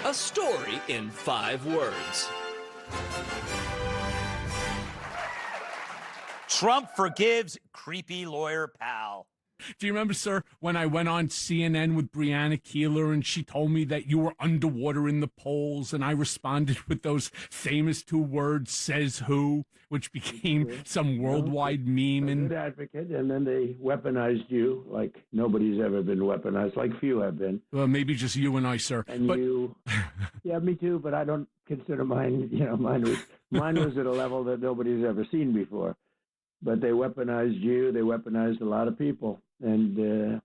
A story in 5 words. Trump forgives creepy lawyer pal. Do you remember, sir, when I went on CNN with Brianna Keeler and she told me that you were underwater in the polls, and I responded with those famous 2 words, "says who," which became some worldwide meme. A And good advocate, and then they weaponized you like nobody's ever been weaponized, like few have been. well, maybe just you and I, sir. And But you, yeah, me too, but I don't consider mine, mine was at a level that nobody's ever seen before. But they weaponized you, they weaponized a lot of people. And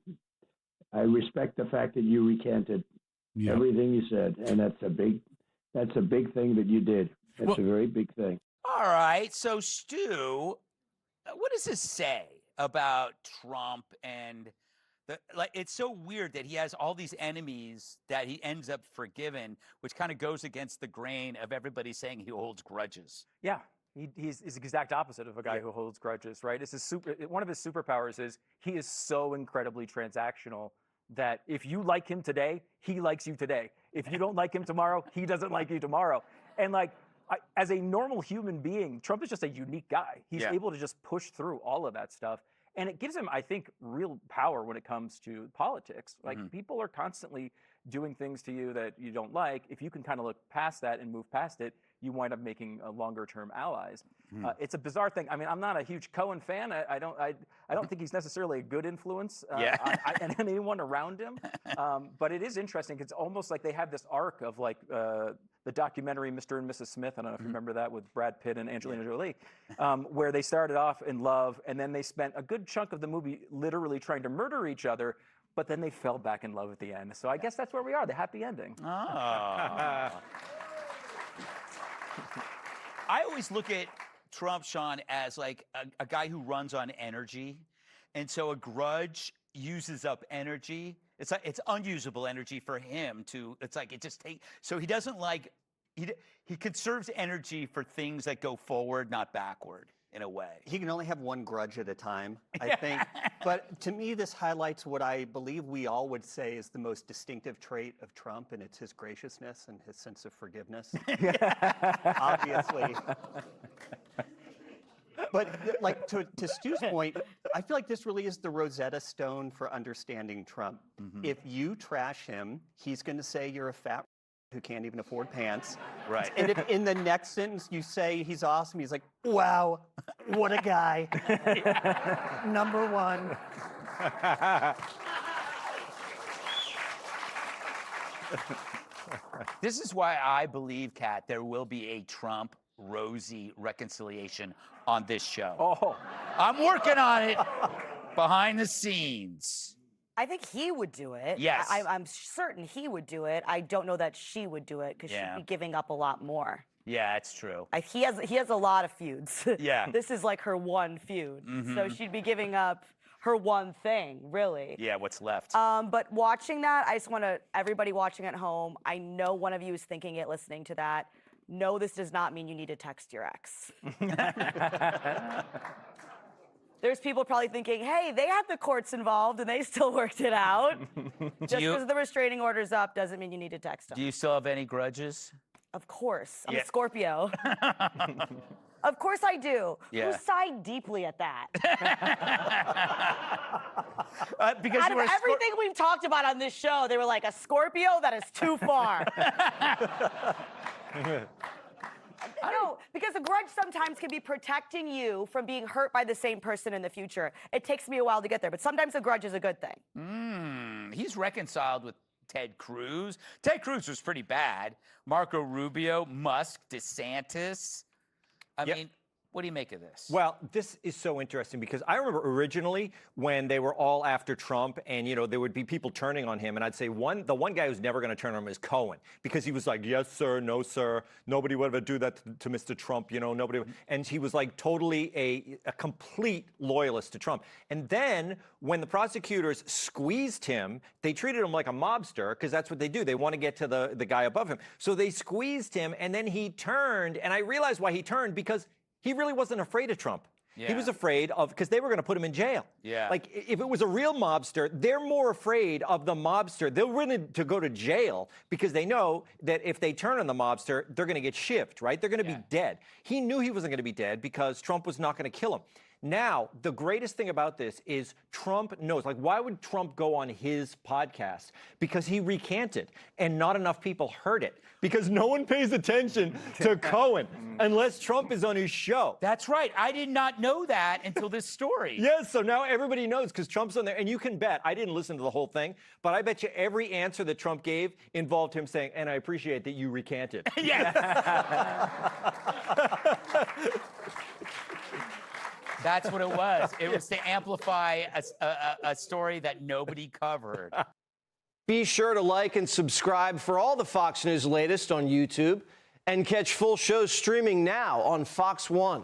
I respect the fact that you recanted everything you said, and that's a big thing that you did. That's a very big thing. All right, so Stu, what does this say about Trump and it's so weird that he has all these enemies that he ends up forgiven, which kind of goes against the grain of everybody saying he holds grudges. Yeah. He's the exact opposite of a guy who holds grudges, right? One of his superpowers is he is so incredibly transactional that if you like him today, he likes you today. If you don't like him tomorrow, he doesn't like you tomorrow. And as a normal human being, Trump is just a unique guy. He's able to just push through all of that stuff. And it gives him, I think, real power when it comes to politics. People are constantly doing things to you that you don't like. If you can kind of look past that and move past it, you wind up making longer-term allies. It's a bizarre thing. I mean, I'm not a huge Cohen fan. I don't think he's necessarily a good influence on anyone around him. But it is interesting. It's almost like they have this arc of the documentary Mr. and Mrs. Smith. I don't know if you remember that with Brad Pitt and Angelina Jolie, where they started off in love, and then they spent a good chunk of the movie literally trying to murder each other, but then they fell back in love at the end. So I guess that's where we are, the happy ending. Oh. I always look at Trump, Sean, as like a guy who runs on energy. And so a grudge uses up energy. It's like it's unusable energy for him to, it's like it just takes, so he doesn't he conserves energy for things that go forward, not backward. In a way. He can only have one grudge at a time, I think. But to me, this highlights what I believe we all would say is the most distinctive trait of Trump, and it's his graciousness and his sense of forgiveness. Obviously. But to Stu's point, I feel like this really is the Rosetta Stone for understanding Trump. If you trash him, he's going to say you're a fat who can't even afford pants. Right. And if in the next sentence you say he's awesome, he's like, wow, what a guy. Number 1. This is why I believe, Kat, there will be a Trump-Rosie reconciliation on this show. Oh. I'm working on it behind the scenes. I think he would do it. Yes. I'm certain he would do it. I don't know that she would do it because she'd be giving up a lot more. Yeah, it's true. He has a lot of feuds. Yeah. This is like her one feud. So she'd be giving up her one thing, really. Yeah, what's left? But watching that, I just want everybody watching at home, I know one of you is thinking it, listening to that. No, this does not mean you need to text your ex. There's people probably thinking, hey, they had the courts involved and they still worked it out. Just because the restraining order's up doesn't mean you need to text them. Do you still have any grudges? Of course. I'm a Scorpio. Of course I do. Yeah. Who sighed deeply at that? Because out of everything we've talked about on this show, they were like, a Scorpio? That is too far. No, because a grudge sometimes can be protecting you from being hurt by the same person in the future. It takes me a while to get there, but sometimes a grudge is a good thing. He's reconciled with Ted Cruz. Ted Cruz was pretty bad. Marco Rubio, Musk, DeSantis. I mean, what do you make of this? Well, this is so interesting because I remember originally when they were all after Trump and, there would be people turning on him. And I'd say the one guy who's never going to turn on him is Cohen because he was like, yes, sir, no, sir. Nobody would ever do that to Mr. Trump, nobody. And he was like totally a complete loyalist to Trump. And then when the prosecutors squeezed him, they treated him like a mobster because that's what they do. They want to get to the guy above him. So they squeezed him and then he turned. And I realized why he turned because he really wasn't afraid of Trump. He Yeah. was afraid of, because they were going to put him in jail. Yeah. Like, if it was a real mobster, they're more afraid of the mobster. They're willing to go to jail because they know that if they turn on the mobster, they're going to get shivved, right? They're going to be dead. He knew he wasn't going to be dead because Trump was not going to kill him. Now, the greatest thing about this is Trump knows. Like, why would Trump go on his podcast? Because he recanted, and not enough people heard it. Because no one pays attention to Cohen unless Trump is on his show. That's right. I did not know that until this story. Yes, so now everybody knows because Trump's on there. And you can bet, I didn't listen to the whole thing, but I bet you every answer that Trump gave involved him saying, and I appreciate that you recanted. Yes. That's what it was. It was to amplify a story that nobody covered. Be sure to like and subscribe for all the Fox News latest on YouTube and catch full shows streaming now on Fox One.